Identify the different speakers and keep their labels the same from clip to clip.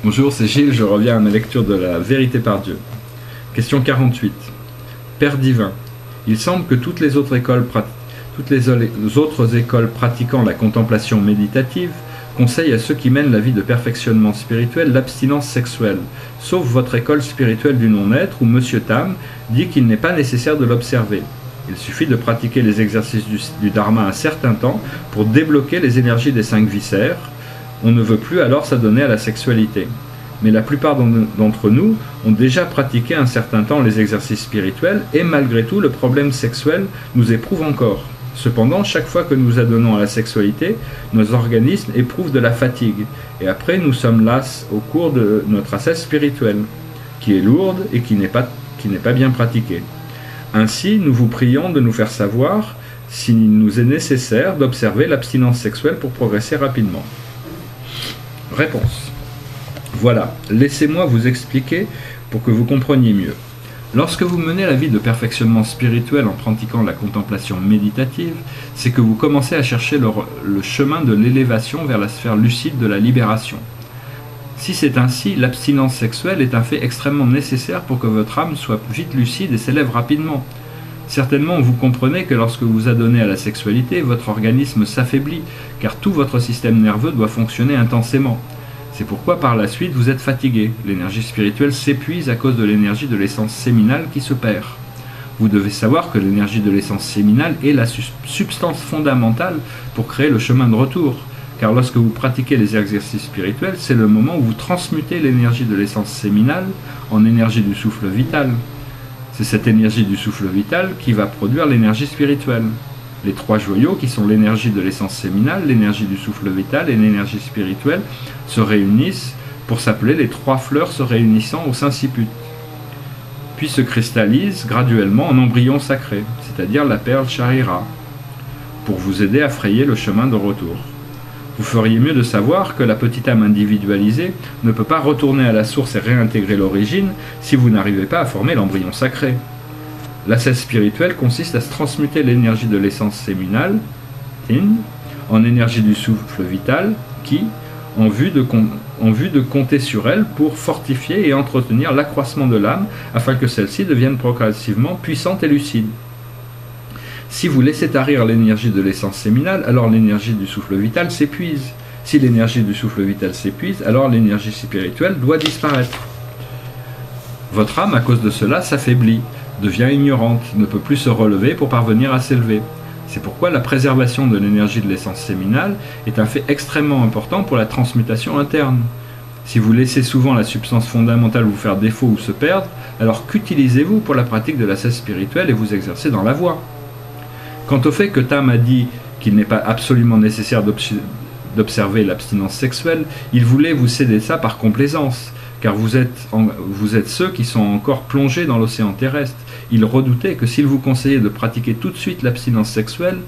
Speaker 1: Bonjour, c'est Gilles, je reviens à ma lecture de la Vérité par Dieu. Question 48. Père divin, il semble que toutes les autres écoles pratiquant la contemplation méditative conseillent à ceux qui mènent la vie de perfectionnement spirituel l'abstinence sexuelle, sauf votre école spirituelle du non-être où Monsieur Tam dit qu'il n'est pas nécessaire de l'observer. Il suffit de pratiquer les exercices du Dharma un certain temps pour débloquer les énergies des 5 viscères. On ne veut plus alors s'adonner à la sexualité. Mais la plupart d'entre nous ont déjà pratiqué un certain temps les exercices spirituels et malgré tout le problème sexuel nous éprouve encore. Cependant, chaque fois que nous adonnons à la sexualité, nos organismes éprouvent de la fatigue et après nous sommes las au cours de notre ascèse spirituelle, qui est lourde et qui n'est pas bien pratiquée. Ainsi, nous vous prions de nous faire savoir s'il nous est nécessaire d'observer l'abstinence sexuelle pour progresser rapidement. Réponse. Voilà, laissez-moi vous expliquer pour que vous compreniez mieux. Lorsque vous menez la vie de perfectionnement spirituel en pratiquant la contemplation méditative, c'est que vous commencez à chercher le chemin de l'élévation vers la sphère lucide de la libération. Si c'est ainsi, l'abstinence sexuelle est un fait extrêmement nécessaire pour que votre âme soit vite lucide et s'élève rapidement. Certainement, vous comprenez que lorsque vous adonnez à la sexualité, votre organisme s'affaiblit, car tout votre système nerveux doit fonctionner intensément. C'est pourquoi par la suite vous êtes fatigué. L'énergie spirituelle s'épuise à cause de l'énergie de l'essence séminale qui se perd. Vous devez savoir que l'énergie de l'essence séminale est la substance fondamentale pour créer le chemin de retour. Car lorsque vous pratiquez les exercices spirituels, c'est le moment où vous transmutez l'énergie de l'essence séminale en énergie du souffle vital. C'est cette énergie du souffle vital qui va produire l'énergie spirituelle. Les 3 joyaux, qui sont l'énergie de l'essence séminale, l'énergie du souffle vital et l'énergie spirituelle, se réunissent pour s'appeler les 3 fleurs se réunissant au Saint-Siput. Puis se cristallisent graduellement en embryon sacré, c'est-à-dire la perle Charira, pour vous aider à frayer le chemin de retour. Vous feriez mieux de savoir que la petite âme individualisée ne peut pas retourner à la source et réintégrer l'origine si vous n'arrivez pas à former l'embryon sacré. L'ascèse spirituelle consiste à se transmuter l'énergie de l'essence séminale, Tin, en énergie du souffle vital, Ki, en vue de compter sur elle pour fortifier et entretenir l'accroissement de l'âme afin que celle-ci devienne progressivement puissante et lucide. Si vous laissez tarir l'énergie de l'essence séminale, alors l'énergie du souffle vital s'épuise. Si l'énergie du souffle vital s'épuise, alors l'énergie spirituelle doit disparaître. Votre âme, à cause de cela, s'affaiblit, devient ignorante, ne peut plus se relever pour parvenir à s'élever. C'est pourquoi la préservation de l'énergie de l'essence séminale est un fait extrêmement important pour la transmutation interne. Si vous laissez souvent la substance fondamentale vous faire défaut ou se perdre, alors qu'utilisez-vous pour la pratique de l'ascèse spirituelle et vous exercer dans la voie ? Quant au fait que Tam a dit qu'il n'est pas absolument nécessaire d'observer l'abstinence sexuelle, il voulait vous céder ça par complaisance, car vous êtes ceux qui sont encore plongés dans l'océan terrestre. Il redoutait que s'il vous conseillait de pratiquer tout de suite l'abstinence sexuelle,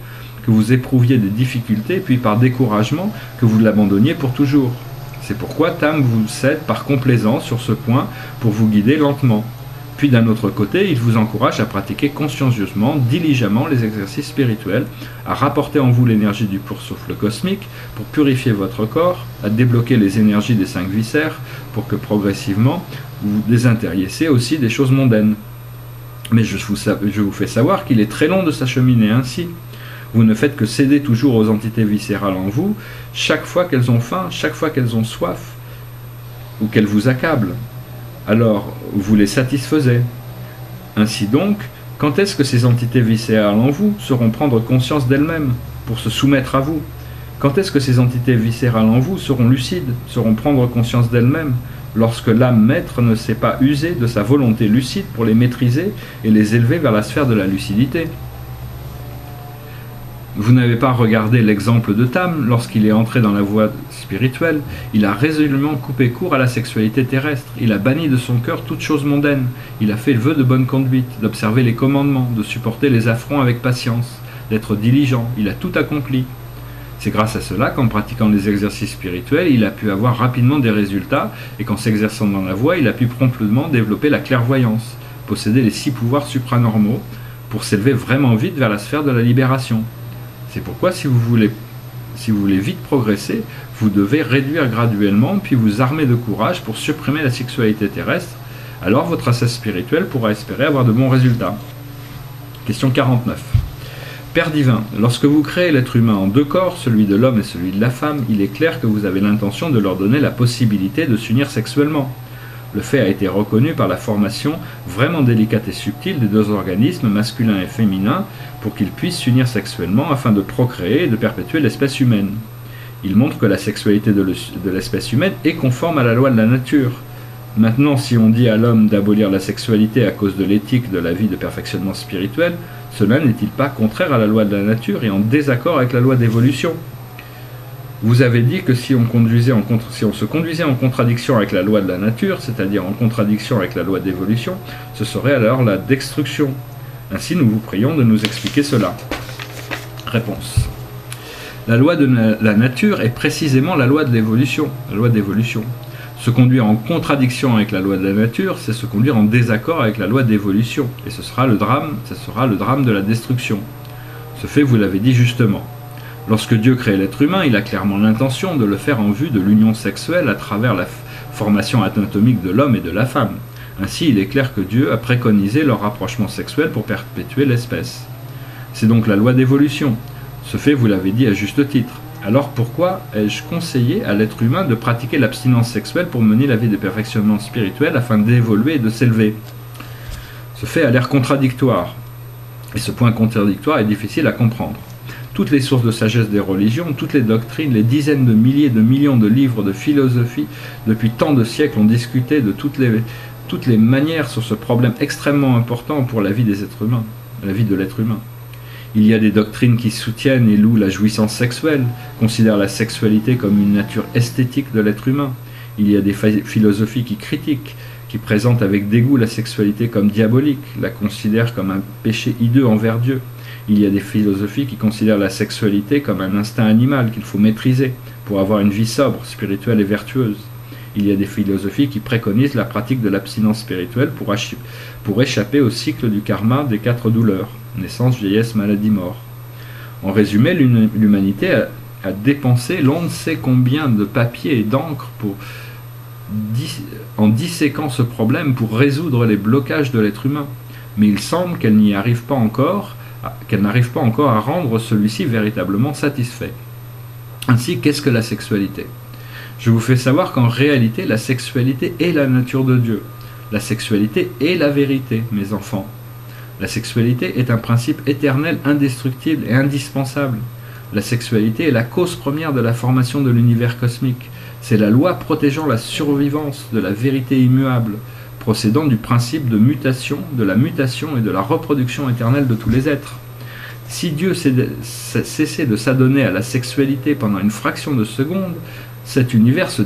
Speaker 1: que vous éprouviez des difficultés, puis par découragement, que vous l'abandonniez pour toujours. C'est pourquoi Tam vous cède par complaisance sur ce point pour vous guider lentement. Puis d'un autre côté, il vous encourage à pratiquer consciencieusement, diligemment les exercices spirituels, à rapporter en vous l'énergie du pur souffle cosmique pour purifier votre corps, à débloquer les énergies des 5 viscères pour que progressivement vous désintérissiez aussi des choses mondaines. Mais je vous fais savoir qu'il est très long de s'acheminer ainsi. Vous ne faites que céder toujours aux entités viscérales en vous, chaque fois qu'elles ont faim, chaque fois qu'elles ont soif, ou qu'elles vous accablent. Alors, vous les satisfaisez. Ainsi donc, quand est-ce que ces entités viscérales en vous sauront prendre conscience d'elles-mêmes pour se soumettre à vous ? Quand est-ce que ces entités viscérales en vous seront lucides, sauront prendre conscience d'elles-mêmes, lorsque l'âme maître ne s'est pas usée de sa volonté lucide pour les maîtriser et les élever vers la sphère de la lucidité ? Vous n'avez pas regardé l'exemple de Tam lorsqu'il est entré dans la voie spirituelle. Il a résolument coupé court à la sexualité terrestre. Il a banni de son cœur toute chose mondaine. Il a fait le vœu de bonne conduite, d'observer les commandements, de supporter les affronts avec patience, d'être diligent. Il a tout accompli. C'est grâce à cela qu'en pratiquant les exercices spirituels, il a pu avoir rapidement des résultats et qu'en s'exerçant dans la voie, il a pu promptement développer la clairvoyance, posséder les 6 pouvoirs supranormaux pour s'élever vraiment vite vers la sphère de la libération. C'est pourquoi si vous voulez vite progresser, Vous devez réduire graduellement, puis vous armer de courage pour supprimer la sexualité terrestre. Alors votre ascèse spirituelle pourra espérer avoir de bons résultats. Question 49. Père divin, lorsque vous créez l'être humain en deux corps, celui de l'homme et celui de la femme, il est clair que vous avez l'intention de leur donner la possibilité de s'unir sexuellement. Le fait a été reconnu par la formation vraiment délicate et subtile des deux organismes, masculin et féminin, pour qu'ils puissent s'unir sexuellement afin de procréer et de perpétuer l'espèce humaine. Il montre que la sexualité de l'espèce humaine est conforme à la loi de la nature. Maintenant, si on dit à l'homme d'abolir la sexualité à cause de l'éthique de la vie de perfectionnement spirituel, cela n'est-il pas contraire à la loi de la nature et en désaccord avec la loi d'évolution? Vous avez dit que si on se conduisait en contradiction avec la loi de la nature, c'est-à-dire en contradiction avec la loi d'évolution, ce serait alors la destruction. Ainsi, nous vous prions de nous expliquer cela. Réponse. La loi de la nature est précisément la loi de l'évolution, la loi d'évolution. Se conduire en contradiction avec la loi de la nature, c'est se conduire en désaccord avec la loi d'évolution. Et ce sera le drame de la destruction. Ce fait, vous l'avez dit justement. Lorsque Dieu crée l'être humain, il a clairement l'intention de le faire en vue de l'union sexuelle à travers la formation anatomique de l'homme et de la femme. Ainsi, il est clair que Dieu a préconisé leur rapprochement sexuel pour perpétuer l'espèce. C'est donc la loi d'évolution. Ce fait, vous l'avez dit à juste titre. Alors pourquoi ai-je conseillé à l'être humain de pratiquer l'abstinence sexuelle pour mener la vie de perfectionnement spirituel afin d'évoluer et de s'élever? Ce fait a l'air contradictoire. Et ce point contradictoire est difficile à comprendre. Toutes les sources de sagesse des religions, toutes les doctrines, les dizaines de milliers de millions de livres de philosophie, depuis tant de siècles ont discuté de toutes les manières sur ce problème extrêmement important pour la vie des êtres humains, la vie de l'être humain. Il y a des doctrines qui soutiennent et louent la jouissance sexuelle, considèrent la sexualité comme une nature esthétique de l'être humain. Il y a des philosophies qui critiquent, qui présentent avec dégoût la sexualité comme diabolique, la considèrent comme un péché hideux envers Dieu. Il y a des philosophies qui considèrent la sexualité comme un instinct animal qu'il faut maîtriser pour avoir une vie sobre, spirituelle et vertueuse. Il y a des philosophies qui préconisent la pratique de l'abstinence spirituelle pour échapper au cycle du karma des 4 douleurs, naissance, vieillesse, maladie, mort. En résumé, l'humanité a dépensé l'on ne sait combien de papier et d'encre en disséquant ce problème pour résoudre les blocages de l'être humain. Mais il semble qu'elle n'arrive pas encore à rendre celui-ci véritablement satisfait. Ainsi, qu'est-ce que la sexualité? Je vous fais savoir qu'en réalité, la sexualité est la nature de Dieu. La sexualité est la vérité, mes enfants. La sexualité est un principe éternel, indestructible et indispensable. La sexualité est la cause première de la formation de l'univers cosmique. C'est la loi protégeant la survivance de la vérité immuable, procédant du principe de mutation, de la mutation et de la reproduction éternelle de tous les êtres. Si Dieu cessait de s'adonner à la sexualité pendant une fraction de seconde, cet univers se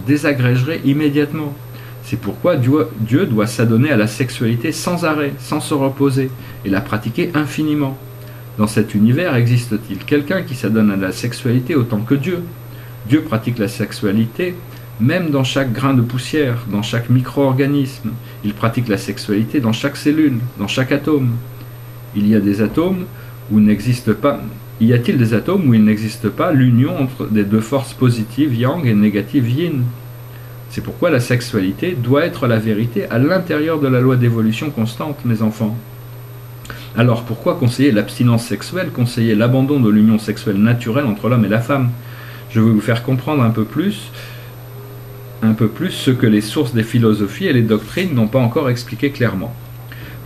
Speaker 1: désagrégerait immédiatement. C'est pourquoi Dieu doit s'adonner à la sexualité sans arrêt, sans se reposer, et la pratiquer infiniment. Dans cet univers, existe-t-il quelqu'un qui s'adonne à la sexualité autant que Dieu? Dieu pratique la sexualité même dans chaque grain de poussière, dans chaque micro-organisme. Il pratique la sexualité dans chaque cellule, dans chaque atome. Il y a des atomes où il n'existe pas... Y a-t-il des atomes où il n'existe pas l'union entre des deux forces positives yang et négatives yin? C'est pourquoi la sexualité doit être la vérité à l'intérieur de la loi d'évolution constante, mes enfants. Alors pourquoi conseiller l'abstinence sexuelle, conseiller l'abandon de l'union sexuelle naturelle entre l'homme et la femme? Je vais vous faire comprendre un peu plus ce que les sources des philosophies et les doctrines n'ont pas encore expliqué clairement.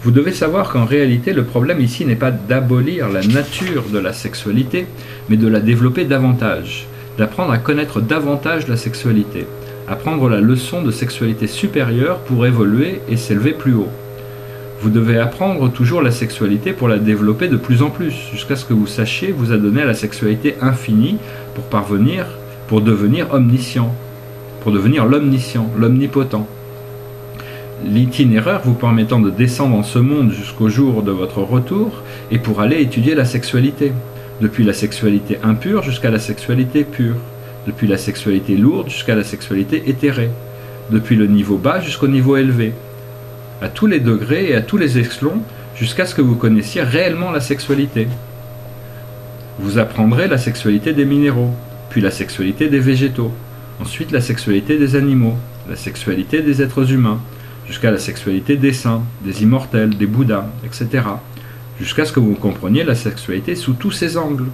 Speaker 1: Vous devez savoir qu'en réalité, le problème ici n'est pas d'abolir la nature de la sexualité, mais de la développer davantage, d'apprendre à connaître davantage la sexualité, apprendre la leçon de sexualité supérieure pour évoluer et s'élever plus haut. Vous devez apprendre toujours la sexualité pour la développer de plus en plus, jusqu'à ce que vous sachiez vous adonner à la sexualité infinie pour devenir omniscient, pour devenir l'omniscient, l'omnipotent. L'itinéraire vous permettant de descendre en ce monde jusqu'au jour de votre retour et pour aller étudier la sexualité, depuis la sexualité impure jusqu'à la sexualité pure, depuis la sexualité lourde jusqu'à la sexualité éthérée, depuis le niveau bas jusqu'au niveau élevé, à tous les degrés et à tous les échelons, jusqu'à ce que vous connaissiez réellement la sexualité. Vous apprendrez la sexualité des minéraux, puis la sexualité des végétaux, ensuite la sexualité des animaux, la sexualité des êtres humains, jusqu'à la sexualité des saints, des immortels, des bouddhas, etc. Jusqu'à ce que vous compreniez la sexualité sous tous ses angles.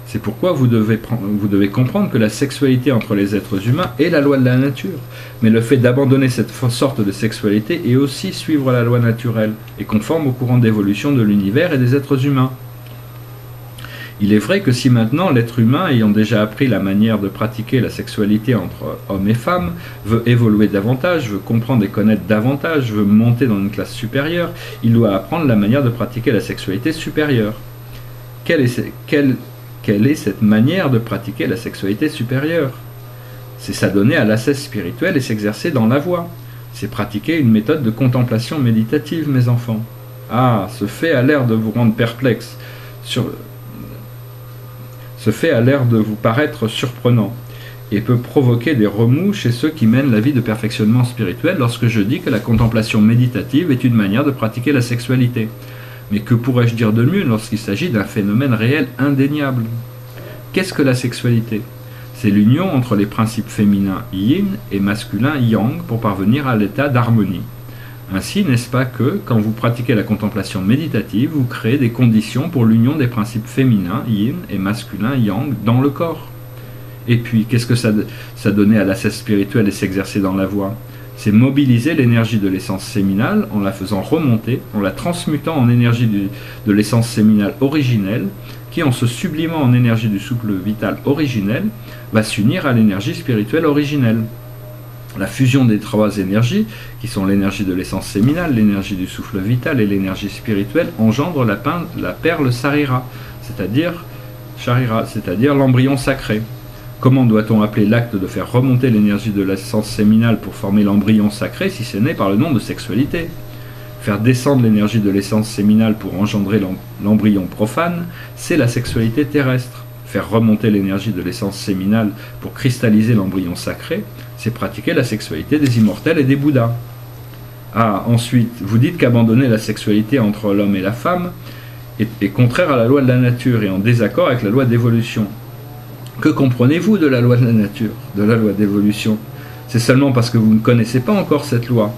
Speaker 1: C'est pourquoi vous devez comprendre que la sexualité entre les êtres humains est la loi de la nature. Mais le fait d'abandonner cette sorte de sexualité est aussi suivre la loi naturelle et conforme au courant d'évolution de l'univers et des êtres humains. Il est vrai que si maintenant l'être humain, ayant déjà appris la manière de pratiquer la sexualité entre hommes et femmes, veut évoluer davantage, veut comprendre et connaître davantage, veut monter dans une classe supérieure, il doit apprendre la manière de pratiquer la sexualité supérieure. Quelle est cette manière de pratiquer la sexualité supérieure? C'est s'adonner à l'ascèse spirituelle et s'exercer dans la voie. C'est pratiquer une méthode de contemplation méditative, mes enfants. Ah, ce fait a l'air de vous rendre perplexe. Ce fait a l'air de vous paraître surprenant et peut provoquer des remous chez ceux qui mènent la vie de perfectionnement spirituel lorsque je dis que la contemplation méditative est une manière de pratiquer la sexualité. Mais que pourrais-je dire de mieux lorsqu'il s'agit d'un phénomène réel indéniable? Qu'est-ce que la sexualité? C'est l'union entre les principes féminins yin et masculins yang pour parvenir à l'état d'harmonie. Ainsi, n'est-ce pas que, quand vous pratiquez la contemplation méditative, vous créez des conditions pour l'union des principes féminins, yin, et masculins, yang, dans le corps? Et puis, qu'est-ce que ça donnait à l'ascèse spirituelle et s'exercer dans la voie? C'est mobiliser l'énergie de l'essence séminale en la faisant remonter, en la transmutant en énergie de l'essence séminale originelle, qui, en se sublimant en énergie du souffle vital originel, va s'unir à l'énergie spirituelle originelle. La fusion des trois énergies, qui sont l'énergie de l'essence séminale, l'énergie du souffle vital et l'énergie spirituelle, engendre la perle Sarira, c'est-à-dire l'embryon sacré. Comment doit-on appeler l'acte de faire remonter l'énergie de l'essence séminale pour former l'embryon sacré si ce n'est par le nom de sexualité? Faire descendre l'énergie de l'essence séminale pour engendrer l'embryon profane, c'est la sexualité terrestre. Faire remonter l'énergie de l'essence séminale pour cristalliser l'embryon sacré, c'est pratiquer la sexualité des immortels et des bouddhas. Ah, ensuite, vous dites qu'abandonner la sexualité entre l'homme et la femme est contraire à la loi de la nature et en désaccord avec la loi d'évolution. Que comprenez-vous de la loi de la nature, de la loi d'évolution? C'est seulement parce que vous ne connaissez pas encore cette loi.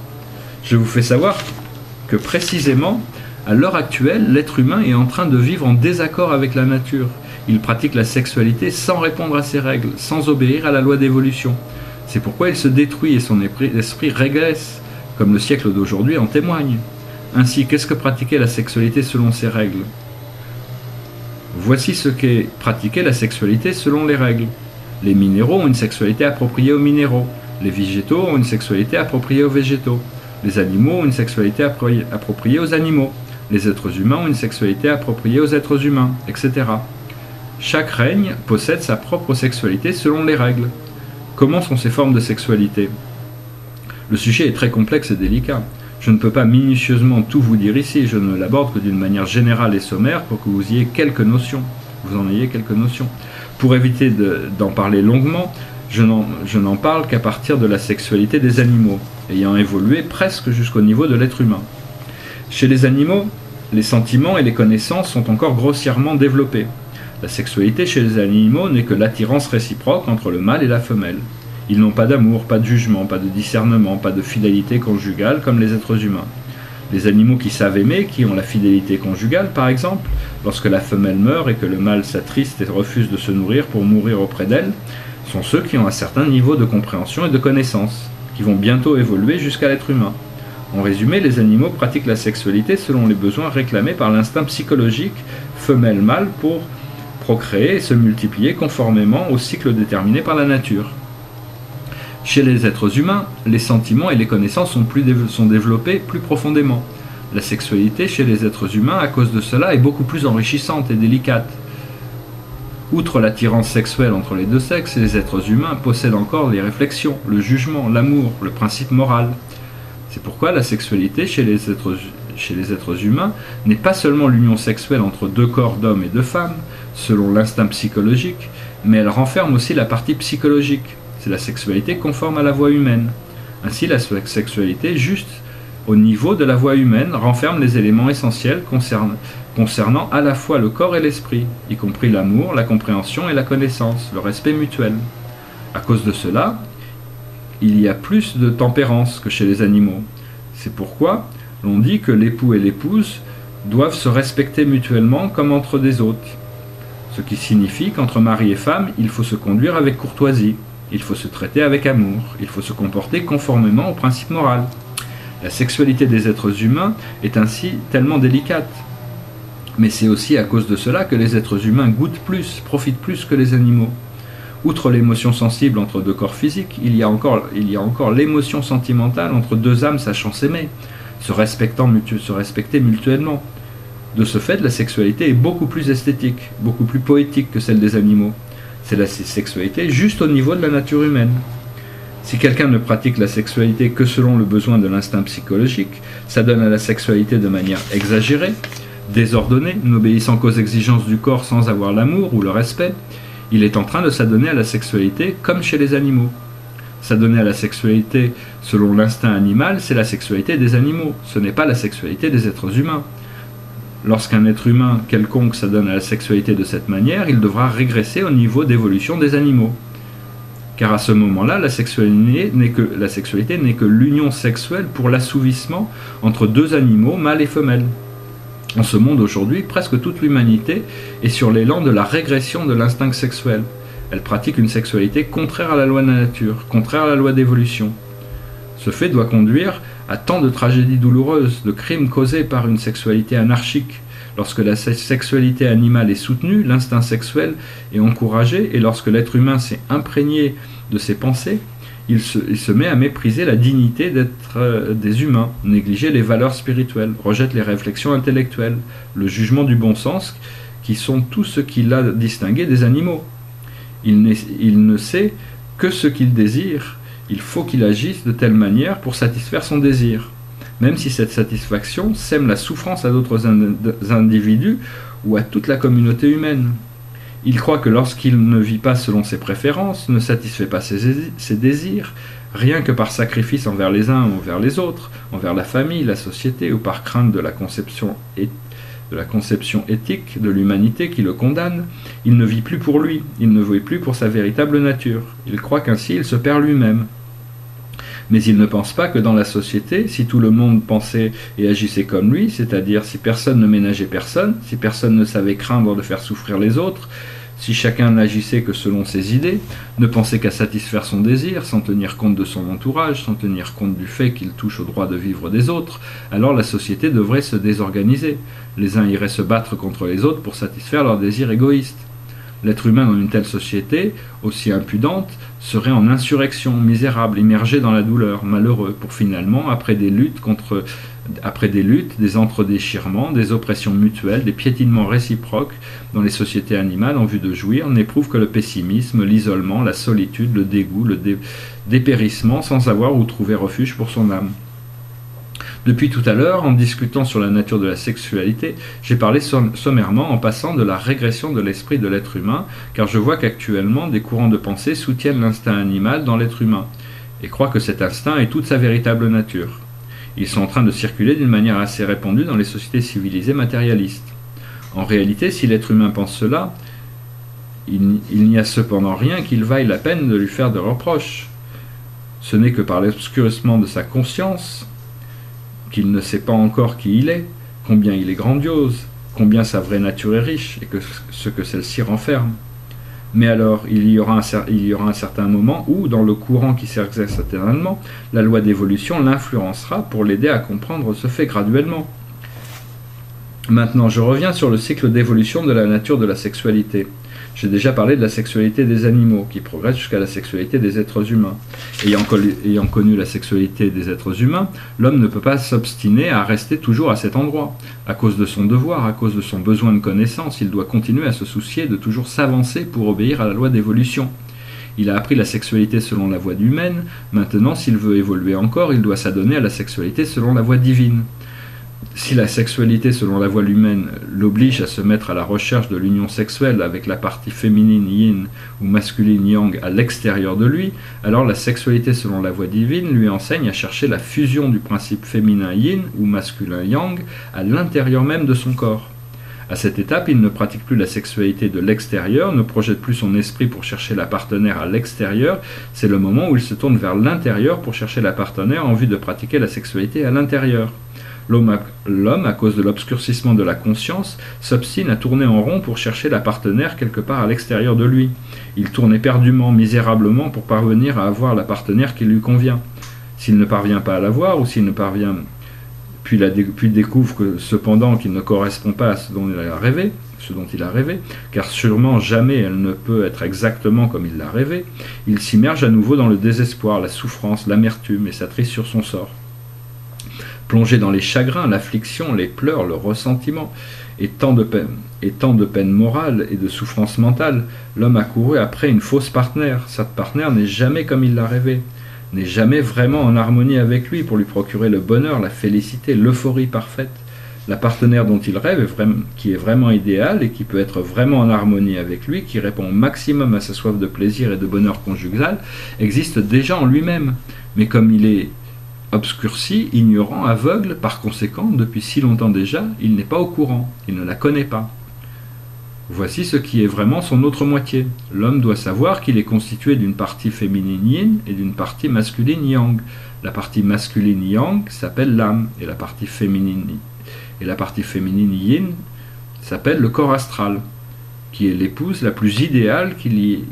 Speaker 1: Je vous fais savoir que précisément, à l'heure actuelle, l'être humain est en train de vivre en désaccord avec la nature. Il pratique la sexualité sans répondre à ses règles, sans obéir à la loi d'évolution. C'est pourquoi il se détruit et son esprit régresse, comme le siècle d'aujourd'hui en témoigne. Ainsi, qu'est-ce que pratiquer la sexualité selon ses règles? Voici ce qu'est pratiquer la sexualité selon les règles. Les minéraux ont une sexualité appropriée aux minéraux. Les végétaux ont une sexualité appropriée aux végétaux. Les animaux ont une sexualité appropriée aux animaux. Les êtres humains ont une sexualité appropriée aux êtres humains, etc. Chaque règne possède sa propre sexualité selon les règles. Comment sont ces formes de sexualité? Le sujet est très complexe et délicat. Je ne peux pas minutieusement tout vous dire ici, je ne l'aborde que d'une manière générale et sommaire pour que vous en ayez quelques notions. Pour éviter d'en parler longuement, je n'en parle qu'à partir de la sexualité des animaux, ayant évolué presque jusqu'au niveau de l'être humain. Chez les animaux, les sentiments et les connaissances sont encore grossièrement développés. La sexualité chez les animaux n'est que l'attirance réciproque entre le mâle et la femelle. Ils n'ont pas d'amour, pas de jugement, pas de discernement, pas de fidélité conjugale comme les êtres humains. Les animaux qui savent aimer, qui ont la fidélité conjugale par exemple, lorsque la femelle meurt et que le mâle s'attriste et refuse de se nourrir pour mourir auprès d'elle, sont ceux qui ont un certain niveau de compréhension et de connaissance, qui vont bientôt évoluer jusqu'à l'être humain. En résumé, les animaux pratiquent la sexualité selon les besoins réclamés par l'instinct psychologique femelle-mâle pour procréer et se multiplier conformément au cycle déterminé par la nature. Chez les êtres humains, les sentiments et les connaissances sont développés plus profondément. La sexualité chez les êtres humains, à cause de cela, est beaucoup plus enrichissante et délicate. Outre l'attirance sexuelle entre les deux sexes, les êtres humains possèdent encore les réflexions, le jugement, l'amour, le principe moral. C'est pourquoi la sexualité chez les êtres humains n'est pas seulement l'union sexuelle entre deux corps d'hommes et de femmes, selon l'instinct psychologique, mais elle renferme aussi la partie psychologique. C'est la sexualité conforme à la voie humaine. Ainsi, la sexualité, juste au niveau de la voie humaine, renferme les éléments essentiels concernant à la fois le corps et l'esprit, y compris l'amour, la compréhension et la connaissance, le respect mutuel. À cause de cela, il y a plus de tempérance que chez les animaux. C'est pourquoi l'on dit que l'époux et l'épouse doivent se respecter mutuellement comme entre des hôtes. Ce qui signifie qu'entre mari et femme, il faut se conduire avec courtoisie, il faut se traiter avec amour, il faut se comporter conformément au principe moral. La sexualité des êtres humains est ainsi tellement délicate. Mais c'est aussi à cause de cela que les êtres humains goûtent plus, profitent plus que les animaux. Outre l'émotion sensible entre deux corps physiques, il y a encore l'émotion sentimentale entre deux âmes sachant s'aimer, se respecter mutuellement. De ce fait, la sexualité est beaucoup plus esthétique, beaucoup plus poétique que celle des animaux. C'est la sexualité juste au niveau de la nature humaine. Si quelqu'un ne pratique la sexualité que selon le besoin de l'instinct psychologique, s'adonne à la sexualité de manière exagérée, désordonnée, n'obéissant qu'aux exigences du corps sans avoir l'amour ou le respect, il est en train de s'adonner à la sexualité comme chez les animaux. S'adonner à la sexualité selon l'instinct animal, c'est la sexualité des animaux, ce n'est pas la sexualité des êtres humains. Lorsqu'un être humain quelconque s'adonne à la sexualité de cette manière, il devra régresser au niveau d'évolution des animaux. Car à ce moment-là, la sexualité n'est que l'union sexuelle pour l'assouvissement entre deux animaux, mâles et femelles. En ce monde aujourd'hui, presque toute l'humanité est sur l'élan de la régression de l'instinct sexuel. Elle pratique une sexualité contraire à la loi de la nature, contraire à la loi d'évolution. Ce fait doit conduire à tant de tragédies douloureuses, de crimes causés par une sexualité anarchique. Lorsque la sexualité animale est soutenue, l'instinct sexuel est encouragé, et lorsque l'être humain s'est imprégné de ses pensées, il se met à mépriser la dignité d'être des humains, négliger les valeurs spirituelles, rejette les réflexions intellectuelles, le jugement du bon sens, qui sont tout ce qui l'a distingué des animaux. Il ne sait que ce qu'il désire, il faut qu'il agisse de telle manière pour satisfaire son désir, même si cette satisfaction sème la souffrance à d'autres individus ou à toute la communauté humaine. Il croit que lorsqu'il ne vit pas selon ses préférences, ne satisfait pas ses désirs, rien que par sacrifice envers les uns ou envers les autres, envers la famille, la société, ou par crainte de la conception éthique de l'humanité qui le condamne, il ne vit plus pour lui, il ne vit plus pour sa véritable nature. Il croit qu'ainsi il se perd lui-même. Mais il ne pense pas que dans la société, si tout le monde pensait et agissait comme lui, c'est-à-dire si personne ne ménageait personne, si personne ne savait craindre de faire souffrir les autres, si chacun n'agissait que selon ses idées, ne pensait qu'à satisfaire son désir, sans tenir compte de son entourage, sans tenir compte du fait qu'il touche au droit de vivre des autres, alors la société devrait se désorganiser. Les uns iraient se battre contre les autres pour satisfaire leurs désirs égoïstes. L'être humain dans une telle société, aussi impudente, serait en insurrection, misérable, immergé dans la douleur, malheureux, pour finalement, après des luttes, des entre-déchirements, des oppressions mutuelles, des piétinements réciproques dans les sociétés animales en vue de jouir, n'éprouve que le pessimisme, l'isolement, la solitude, le dégoût, le dépérissement, sans savoir où trouver refuge pour son âme. Depuis tout à l'heure, en discutant sur la nature de la sexualité, j'ai parlé sommairement en passant de la régression de l'esprit de l'être humain, car je vois qu'actuellement des courants de pensée soutiennent l'instinct animal dans l'être humain, et croient que cet instinct est toute sa véritable nature. Ils sont en train de circuler d'une manière assez répandue dans les sociétés civilisées matérialistes. En réalité, si l'être humain pense cela, il n'y a cependant rien qu'il vaille la peine de lui faire de reproches. Ce n'est que par l'obscurcissement de sa conscience qu'il ne sait pas encore qui il est, combien il est grandiose, combien sa vraie nature est riche, et ce que celle-ci renferme. Mais alors, il y aura un certain moment où, dans le courant qui s'exerce éternellement, la loi d'évolution l'influencera pour l'aider à comprendre ce fait graduellement. Maintenant, je reviens sur le cycle d'évolution de la nature de la sexualité. J'ai déjà parlé de la sexualité des animaux, qui progresse jusqu'à la sexualité des êtres humains. Ayant connu la sexualité des êtres humains, l'homme ne peut pas s'obstiner à rester toujours à cet endroit. À cause de son devoir, à cause de son besoin de connaissance, il doit continuer à se soucier de toujours s'avancer pour obéir à la loi d'évolution. Il a appris la sexualité selon la voie humaine, maintenant s'il veut évoluer encore, il doit s'adonner à la sexualité selon la voie divine. Si la sexualité selon la voie humaine l'oblige à se mettre à la recherche de l'union sexuelle avec la partie féminine yin ou masculine yang à l'extérieur de lui, alors la sexualité selon la voie divine lui enseigne à chercher la fusion du principe féminin yin ou masculin yang à l'intérieur même de son corps. À cette étape, il ne pratique plus la sexualité de l'extérieur, ne projette plus son esprit pour chercher la partenaire à l'extérieur. C'est le moment où il se tourne vers l'intérieur pour chercher la partenaire en vue de pratiquer la sexualité à l'intérieur. L'homme, à cause de l'obscurcissement de la conscience, s'obstine à tourner en rond pour chercher la partenaire quelque part à l'extérieur de lui. Il tourne éperdument, misérablement pour parvenir à avoir la partenaire qui lui convient. S'il ne parvient pas à l'avoir, ou s'il ne parvient puis découvre que cependant qu'il ne correspond pas à ce dont il a rêvé, car sûrement jamais elle ne peut être exactement comme il l'a rêvé, il s'immerge à nouveau dans le désespoir, la souffrance, l'amertume et s'attriste sur son sort. Plongé dans les chagrins, l'affliction, les pleurs, le ressentiment, et tant de peine morale et de souffrance mentale, l'homme a couru après une fausse partenaire. Cette partenaire n'est jamais comme il l'a rêvé, n'est jamais vraiment en harmonie avec lui pour lui procurer le bonheur, la félicité, l'euphorie parfaite. La partenaire dont il rêve, qui est vraiment idéale et qui peut être vraiment en harmonie avec lui, qui répond au maximum à sa soif de plaisir et de bonheur conjugal, existe déjà en lui-même. Mais comme il est obscurci, ignorant, aveugle, par conséquent, depuis si longtemps déjà, il n'est pas au courant, il ne la connaît pas. Voici ce qui est vraiment son autre moitié. L'homme doit savoir qu'il est constitué d'une partie féminine yin et d'une partie masculine yang. La partie masculine yang s'appelle l'âme, et la partie féminine yin s'appelle le corps astral, qui est l'épouse la plus idéale qu'il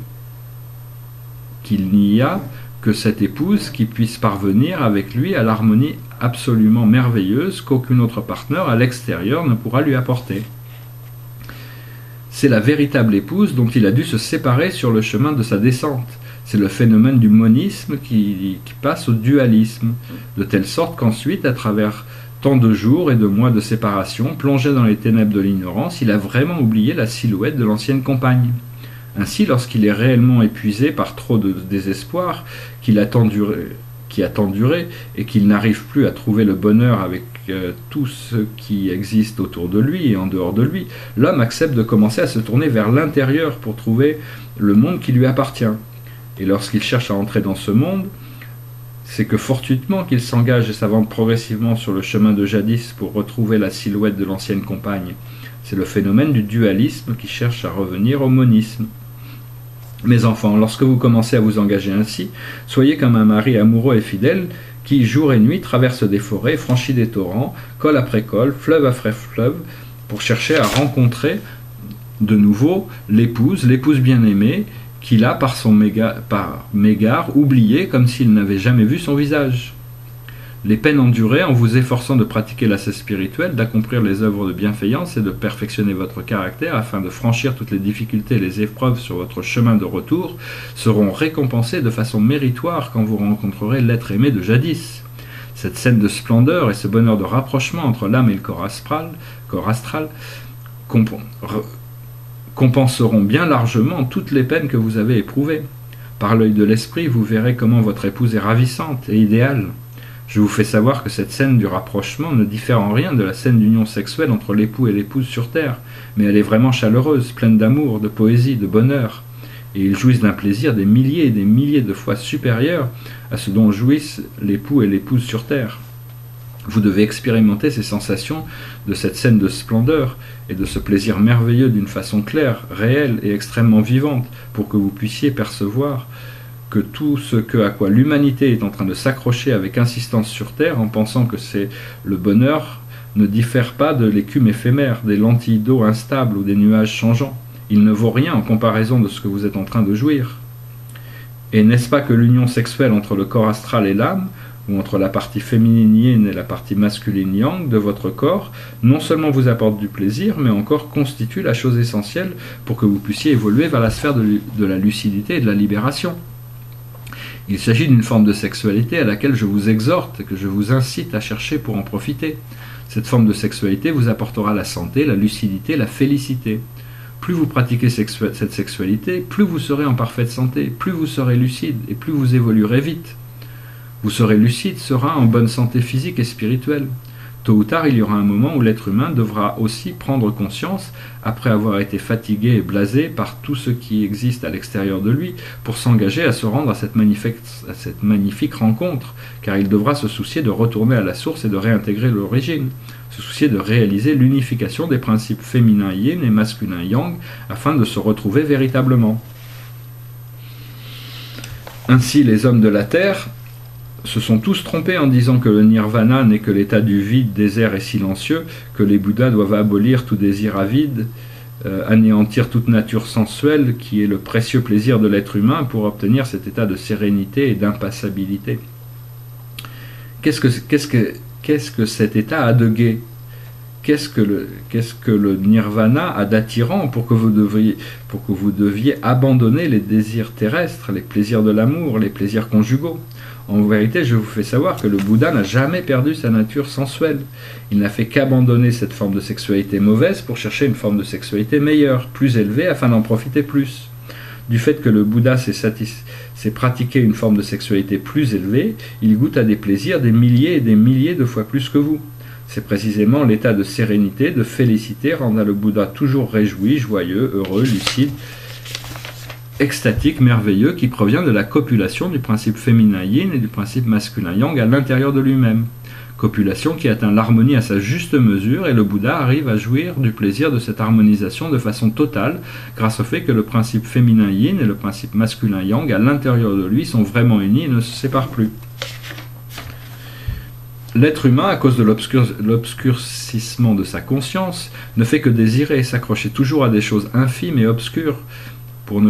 Speaker 1: n'y a que cette épouse qui puisse parvenir avec lui à l'harmonie absolument merveilleuse qu'aucune autre partenaire à l'extérieur ne pourra lui apporter. C'est la véritable épouse dont il a dû se séparer sur le chemin de sa descente. C'est le phénomène du monisme qui passe au dualisme, de telle sorte qu'ensuite, à travers tant de jours et de mois de séparation, plongé dans les ténèbres de l'ignorance, il a vraiment oublié la silhouette de l'ancienne compagne. Ainsi, lorsqu'il est réellement épuisé par trop de désespoir, qui a tant duré, et qu'il n'arrive plus à trouver le bonheur avec tout ce qui existe autour de lui et en dehors de lui, l'homme accepte de commencer à se tourner vers l'intérieur pour trouver le monde qui lui appartient. Et lorsqu'il cherche à entrer dans ce monde, c'est que fortuitement qu'il s'engage et s'avance progressivement sur le chemin de jadis pour retrouver la silhouette de l'ancienne compagne. C'est le phénomène du dualisme qui cherche à revenir au monisme. Mes enfants, lorsque vous commencez à vous engager ainsi, soyez comme un mari amoureux et fidèle qui, jour et nuit, traverse des forêts, franchit des torrents, col après col, fleuve après fleuve, pour chercher à rencontrer de nouveau l'épouse bien-aimée, qu'il a par mégare oublié comme s'il n'avait jamais vu son visage. Les peines endurées en vous efforçant de pratiquer l'ascèse spirituelle, d'accomplir les œuvres de bienfaillance et de perfectionner votre caractère afin de franchir toutes les difficultés et les épreuves sur votre chemin de retour, seront récompensées de façon méritoire quand vous rencontrerez l'être aimé de jadis. Cette scène de splendeur et ce bonheur de rapprochement entre l'âme et le corps astral compenseront bien largement toutes les peines que vous avez éprouvées. Par l'œil de l'esprit, vous verrez comment votre épouse est ravissante et idéale. Je vous fais savoir que cette scène du rapprochement ne diffère en rien de la scène d'union sexuelle entre l'époux et l'épouse sur terre, mais elle est vraiment chaleureuse, pleine d'amour, de poésie, de bonheur. Et ils jouissent d'un plaisir des milliers et des milliers de fois supérieur à ce dont jouissent l'époux et l'épouse sur terre. Vous devez expérimenter ces sensations de cette scène de splendeur et de ce plaisir merveilleux d'une façon claire, réelle et extrêmement vivante, pour que vous puissiez percevoir que tout ce à quoi l'humanité est en train de s'accrocher avec insistance sur terre en pensant que c'est le bonheur ne diffère pas de l'écume éphémère, des lentilles d'eau instables ou des nuages changeants. Il ne vaut rien en comparaison de ce que vous êtes en train de jouir. Et n'est-ce pas que l'union sexuelle entre le corps astral et l'âme, ou entre la partie féminine yin et la partie masculine yang de votre corps, non seulement vous apporte du plaisir, mais encore constitue la chose essentielle pour que vous puissiez évoluer vers la sphère de la lucidité et de la libération. Il s'agit d'une forme de sexualité à laquelle je vous exhorte et que je vous incite à chercher pour en profiter. Cette forme de sexualité vous apportera la santé, la lucidité, la félicité. Plus vous pratiquez cette sexualité, plus vous serez en parfaite santé, plus vous serez lucide et plus vous évoluerez vite. Vous serez lucide, serein, en bonne santé physique et spirituelle. Tôt ou tard, il y aura un moment où l'être humain devra aussi prendre conscience, après avoir été fatigué et blasé par tout ce qui existe à l'extérieur de lui, pour s'engager à se rendre à cette magnifique rencontre, car il devra se soucier de retourner à la source et de réintégrer l'origine, se soucier de réaliser l'unification des principes féminins yin et masculins yang, afin de se retrouver véritablement. Ainsi, les hommes de la Terre se sont tous trompés en disant que le nirvana n'est que l'état du vide, désert et silencieux, que les Bouddhas doivent abolir tout désir avide, anéantir toute nature sensuelle, qui est le précieux plaisir de l'être humain, pour obtenir cet état de sérénité et d'impassibilité. Qu'est-ce que cet état a de gai? Qu'est-ce que le nirvana a d'attirant pour que vous deviez abandonner les désirs terrestres, les plaisirs de l'amour, les plaisirs conjugaux? En vérité, je vous fais savoir que le Bouddha n'a jamais perdu sa nature sensuelle. Il n'a fait qu'abandonner cette forme de sexualité mauvaise pour chercher une forme de sexualité meilleure, plus élevée, afin d'en profiter plus. Du fait que le Bouddha s'est pratiqué une forme de sexualité plus élevée, il goûte à des plaisirs des milliers et des milliers de fois plus que vous. C'est précisément l'état de sérénité, de félicité rendant le Bouddha toujours réjoui, joyeux, heureux, lucide, extatique, merveilleux, qui provient de la copulation du principe féminin yin et du principe masculin yang à l'intérieur de lui-même. Copulation qui atteint l'harmonie à sa juste mesure, et le Bouddha arrive à jouir du plaisir de cette harmonisation de façon totale, grâce au fait que le principe féminin yin et le principe masculin yang à l'intérieur de lui sont vraiment unis et ne se séparent plus. L'être humain, à cause de l'obscurcissement de sa conscience, ne fait que désirer et s'accrocher toujours à des choses infimes et obscures, pour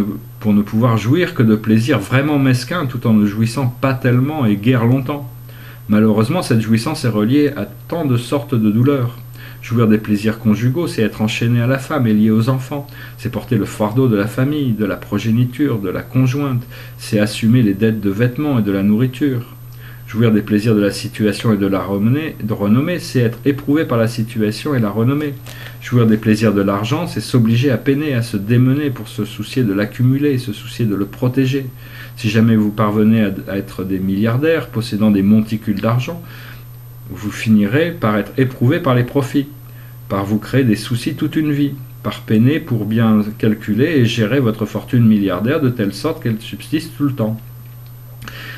Speaker 1: ne pouvoir jouir que de plaisirs vraiment mesquins, tout en ne jouissant pas tellement et guère longtemps. Malheureusement, cette jouissance est reliée à tant de sortes de douleurs. Jouir des plaisirs conjugaux, c'est être enchaîné à la femme et lié aux enfants, c'est porter le fardeau de la famille, de la progéniture, de la conjointe, c'est assumer les dettes de vêtements et de la nourriture. Jouir des plaisirs de la situation et de la renommée, c'est être éprouvé par la situation et la renommée. Jouir des plaisirs de l'argent, c'est s'obliger à peiner, à se démener pour se soucier de l'accumuler, se soucier de le protéger. Si jamais vous parvenez à être des milliardaires, possédant des monticules d'argent, vous finirez par être éprouvé par les profits, par vous créer des soucis toute une vie, par peiner pour bien calculer et gérer votre fortune milliardaire de telle sorte qu'elle subsiste tout le temps.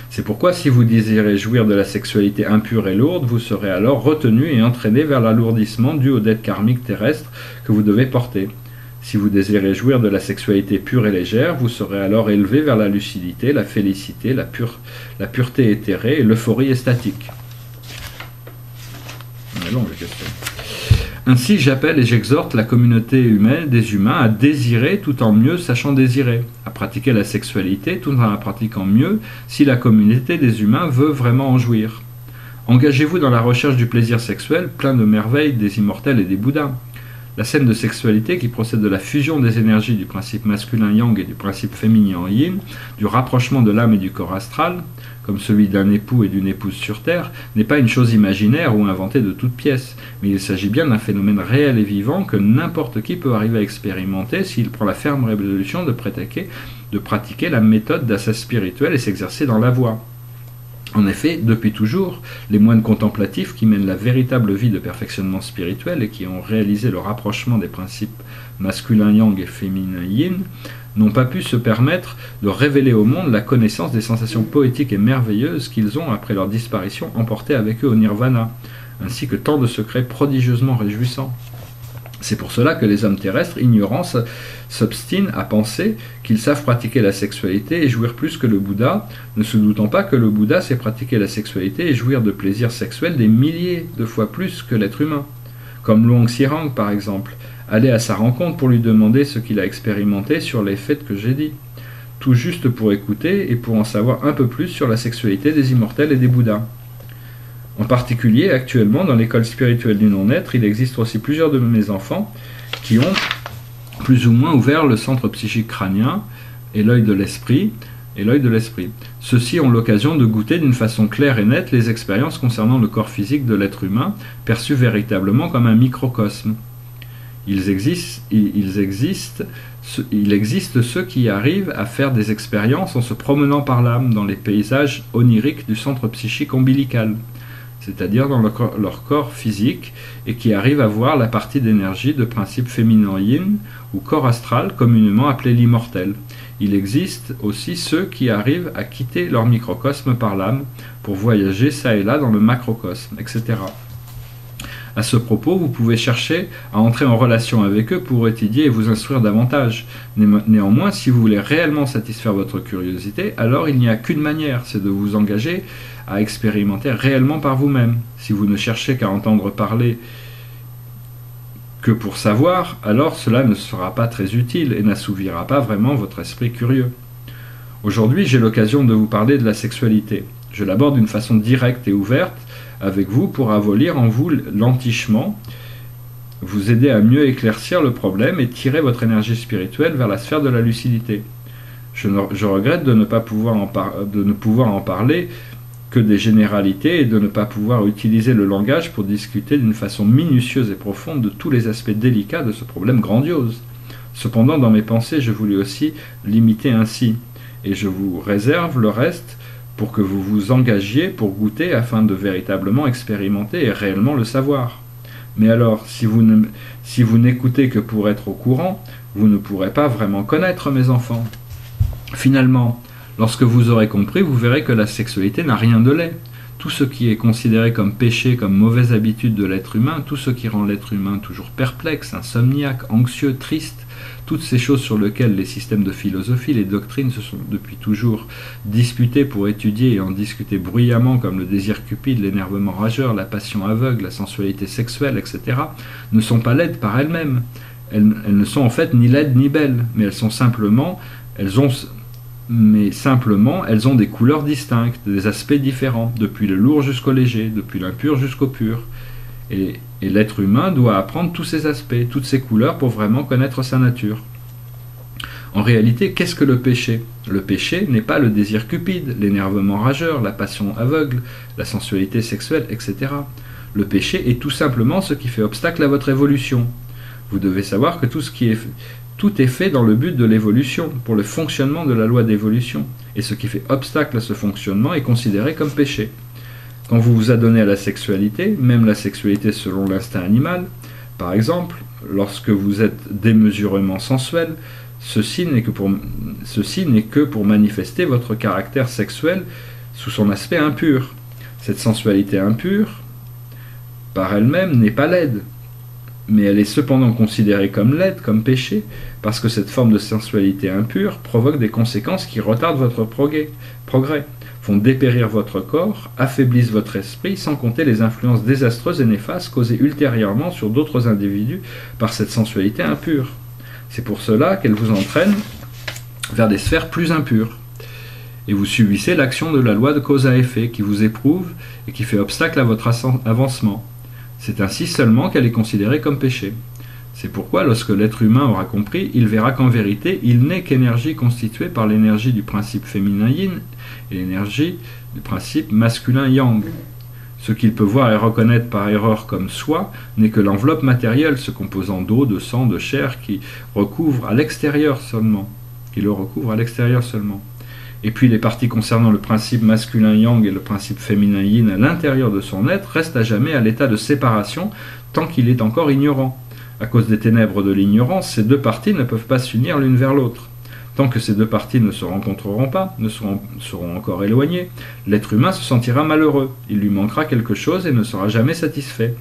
Speaker 1: C'est pourquoi si vous désirez jouir de la sexualité impure et lourde, vous serez alors retenu et entraîné vers l'alourdissement dû aux dettes karmiques terrestres que vous devez porter. Si vous désirez jouir de la sexualité pure et légère, vous serez alors élevé vers la lucidité, la félicité, la pureté éthérée et l'euphorie extatique. Ainsi, j'appelle et j'exhorte la communauté humaine des humains à désirer tout en mieux sachant désirer, à pratiquer la sexualité tout en la pratiquant mieux si la communauté des humains veut vraiment en jouir. Engagez-vous dans la recherche du plaisir sexuel plein de merveilles des immortels et des Bouddhas. La scène de sexualité qui procède de la fusion des énergies du principe masculin yang et du principe féminin yin, du rapprochement de l'âme et du corps astral, comme celui d'un époux et d'une épouse sur Terre, n'est pas une chose imaginaire ou inventée de toutes pièces, mais il s'agit bien d'un phénomène réel et vivant que n'importe qui peut arriver à expérimenter s'il prend la ferme résolution de pratiquer la méthode d'assas spirituel et s'exercer dans la voie. En effet, depuis toujours, les moines contemplatifs qui mènent la véritable vie de perfectionnement spirituel et qui ont réalisé le rapprochement des principes masculin yang et féminin yin n'ont pas pu se permettre de révéler au monde la connaissance des sensations poétiques et merveilleuses qu'ils ont après leur disparition emportées avec eux au nirvana, ainsi que tant de secrets prodigieusement réjouissants. C'est pour cela que les hommes terrestres ignorants s'obstinent à penser qu'ils savent pratiquer la sexualité et jouir plus que le Bouddha, ne se doutant pas que le Bouddha sait pratiquer la sexualité et jouir de plaisirs sexuels des milliers de fois plus que l'être humain. Comme Luang Xirang par exemple, allez à sa rencontre pour lui demander ce qu'il a expérimenté sur les faits que j'ai dit, tout juste pour écouter et pour en savoir un peu plus sur la sexualité des immortels et des Bouddhas. En particulier, actuellement, dans l'école spirituelle du non-être, il existe aussi plusieurs de mes enfants qui ont plus ou moins ouvert le centre psychique crânien et l'œil de l'esprit. Ceux-ci ont l'occasion de goûter d'une façon claire et nette les expériences concernant le corps physique de l'être humain, perçu véritablement comme un microcosme. Il existe ceux qui arrivent à faire des expériences en se promenant par l'âme dans les paysages oniriques du centre psychique ombilical. c'est-à-dire dans leur corps physique, et qui arrivent à voir la partie d'énergie de principe féminin yin, ou corps astral, communément appelé l'immortel. Il existe aussi ceux qui arrivent à quitter leur microcosme par l'âme, pour voyager ça et là dans le macrocosme, etc. À ce propos, vous pouvez chercher à entrer en relation avec eux pour étudier et vous instruire davantage. Néanmoins, si vous voulez réellement satisfaire votre curiosité, alors il n'y a qu'une manière, c'est de vous engager à expérimenter réellement par vous-même. Si vous ne cherchez qu'à entendre parler que pour savoir, alors cela ne sera pas très utile et n'assouvira pas vraiment votre esprit curieux. Aujourd'hui, j'ai l'occasion de vous parler de la sexualité. Je l'aborde d'une façon directe et ouverte avec vous pour abolir en vous l'entichement, vous aider à mieux éclaircir le problème et tirer votre énergie spirituelle vers la sphère de la lucidité. Je regrette de ne pouvoir en parler que des généralités et de ne pas pouvoir utiliser le langage pour discuter d'une façon minutieuse et profonde de tous les aspects délicats de ce problème grandiose. Cependant, dans mes pensées, je voulais aussi limiter ainsi, et je vous réserve le reste pour que vous vous engagiez pour goûter afin de véritablement expérimenter et réellement le savoir. Mais alors, si vous n'écoutez que pour être au courant, vous ne pourrez pas vraiment connaître mes enfants. Finalement, lorsque vous aurez compris, vous verrez que la sexualité n'a rien de laid. Tout ce qui est considéré comme péché, comme mauvaise habitude de l'être humain, tout ce qui rend l'être humain toujours perplexe, insomniaque, anxieux, triste, toutes ces choses sur lesquelles les systèmes de philosophie, les doctrines se sont depuis toujours disputés pour étudier et en discuter bruyamment, comme le désir cupide, l'énervement rageur, la passion aveugle, la sensualité sexuelle, etc., ne sont pas laides par elles-mêmes. Elles ne sont en fait ni laides ni belles, mais elles ont des couleurs distinctes, des aspects différents, depuis le lourd jusqu'au léger, depuis l'impur jusqu'au pur. Et l'être humain doit apprendre tous ces aspects, toutes ces couleurs pour vraiment connaître sa nature. En réalité, qu'est-ce que le péché ? Le péché n'est pas le désir cupide, l'énervement rageur, la passion aveugle, la sensualité sexuelle, etc. Le péché est tout simplement ce qui fait obstacle à votre évolution. Vous devez savoir que tout est fait dans le but de l'évolution, pour le fonctionnement de la loi d'évolution, et ce qui fait obstacle à ce fonctionnement est considéré comme péché. Quand vous vous adonnez à la sexualité, même la sexualité selon l'instinct animal, par exemple, lorsque vous êtes démesurément sensuel, ceci n'est que pour manifester votre caractère sexuel sous son aspect impur. Cette sensualité impure, par elle-même, n'est pas laide, mais elle est cependant considérée comme laide, comme péché, parce que cette forme de sensualité impure provoque des conséquences qui retardent votre progrès, font dépérir votre corps, affaiblissent votre esprit, sans compter les influences désastreuses et néfastes causées ultérieurement sur d'autres individus par cette sensualité impure. C'est pour cela qu'elle vous entraîne vers des sphères plus impures. Et vous subissez l'action de la loi de cause à effet qui vous éprouve et qui fait obstacle à votre avancement. C'est ainsi seulement qu'elle est considérée comme péché. C'est pourquoi, lorsque l'être humain aura compris, il verra qu'en vérité, il n'est qu'énergie constituée par l'énergie du principe féminin yin et l'énergie du principe masculin yang. Ce qu'il peut voir et reconnaître par erreur comme soi n'est que l'enveloppe matérielle se composant d'eau, de sang, de chair qui le recouvre à l'extérieur seulement. Et puis les parties concernant le principe masculin yang et le principe féminin yin à l'intérieur de son être restent à jamais à l'état de séparation tant qu'il est encore ignorant. À cause des ténèbres de l'ignorance, ces deux parties ne peuvent pas s'unir l'une vers l'autre. Tant que ces deux parties ne se rencontreront pas, seront encore éloignées, l'être humain se sentira malheureux, il lui manquera quelque chose et ne sera jamais satisfait.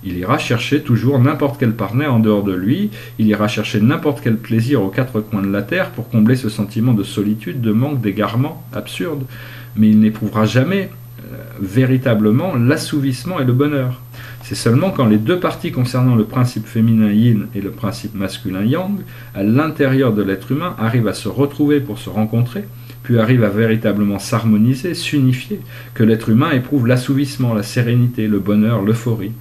Speaker 1: Il ira chercher toujours n'importe quel partenaire en dehors de lui, il ira chercher n'importe quel plaisir aux quatre coins de la terre pour combler ce sentiment de solitude, de manque, d'égarement absurde, mais il n'éprouvera jamais véritablement l'assouvissement et le bonheur. C'est seulement quand les deux parties concernant le principe féminin yin et le principe masculin yang, à l'intérieur de l'être humain, arrivent à se retrouver pour se rencontrer, puis arrivent à véritablement s'harmoniser, s'unifier, que l'être humain éprouve l'assouvissement, la sérénité, le bonheur, l'euphorie.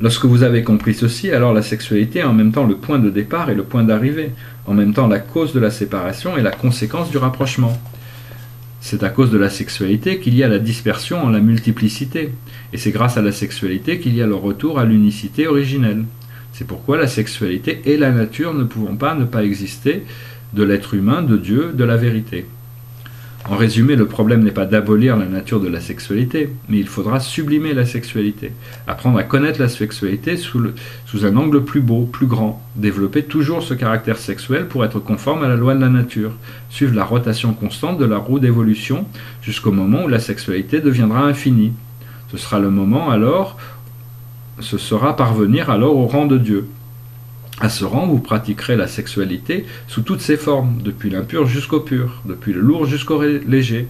Speaker 1: Lorsque vous avez compris ceci, alors la sexualité est en même temps le point de départ et le point d'arrivée, en même temps la cause de la séparation et la conséquence du rapprochement. C'est à cause de la sexualité qu'il y a la dispersion en la multiplicité, et c'est grâce à la sexualité qu'il y a le retour à l'unicité originelle. C'est pourquoi la sexualité et la nature ne pouvant pas ne pas exister de l'être humain, de Dieu, de la vérité. En résumé, le problème n'est pas d'abolir la nature de la sexualité, mais il faudra sublimer la sexualité, apprendre à connaître la sexualité sous un angle plus beau, plus grand, développer toujours ce caractère sexuel pour être conforme à la loi de la nature, suivre la rotation constante de la roue d'évolution jusqu'au moment où la sexualité deviendra infinie. Ce sera parvenir alors au rang de Dieu. À ce rang, vous pratiquerez la sexualité sous toutes ses formes, depuis l'impur jusqu'au pur, depuis le lourd jusqu'au léger.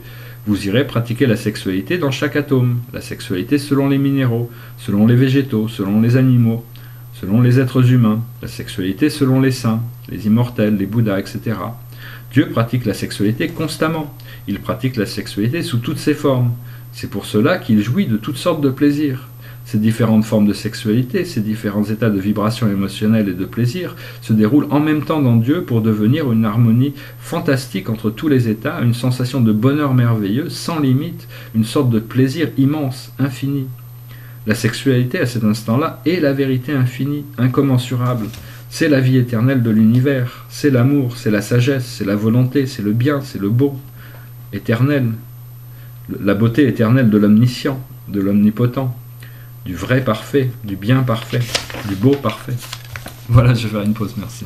Speaker 1: Vous irez pratiquer la sexualité dans chaque atome, la sexualité selon les minéraux, selon les végétaux, selon les animaux, selon les êtres humains, la sexualité selon les saints, les immortels, les bouddhas, etc. Dieu pratique la sexualité constamment. Il pratique la sexualité sous toutes ses formes. C'est pour cela qu'il jouit de toutes sortes de plaisirs. Ces différentes formes de sexualité, ces différents états de vibration émotionnelle et de plaisir se déroulent en même temps dans Dieu pour devenir une harmonie fantastique entre tous les états, une sensation de bonheur merveilleux, sans limite, une sorte de plaisir immense, infini. La sexualité à cet instant-là est la vérité infinie, incommensurable. C'est la vie éternelle de l'univers, c'est l'amour, c'est la sagesse, c'est la volonté, c'est le bien, c'est le beau, éternel. La beauté éternelle de l'omniscient, de l'omnipotent. Du vrai parfait, du bien parfait, du beau parfait. Voilà, je vais faire une pause, merci.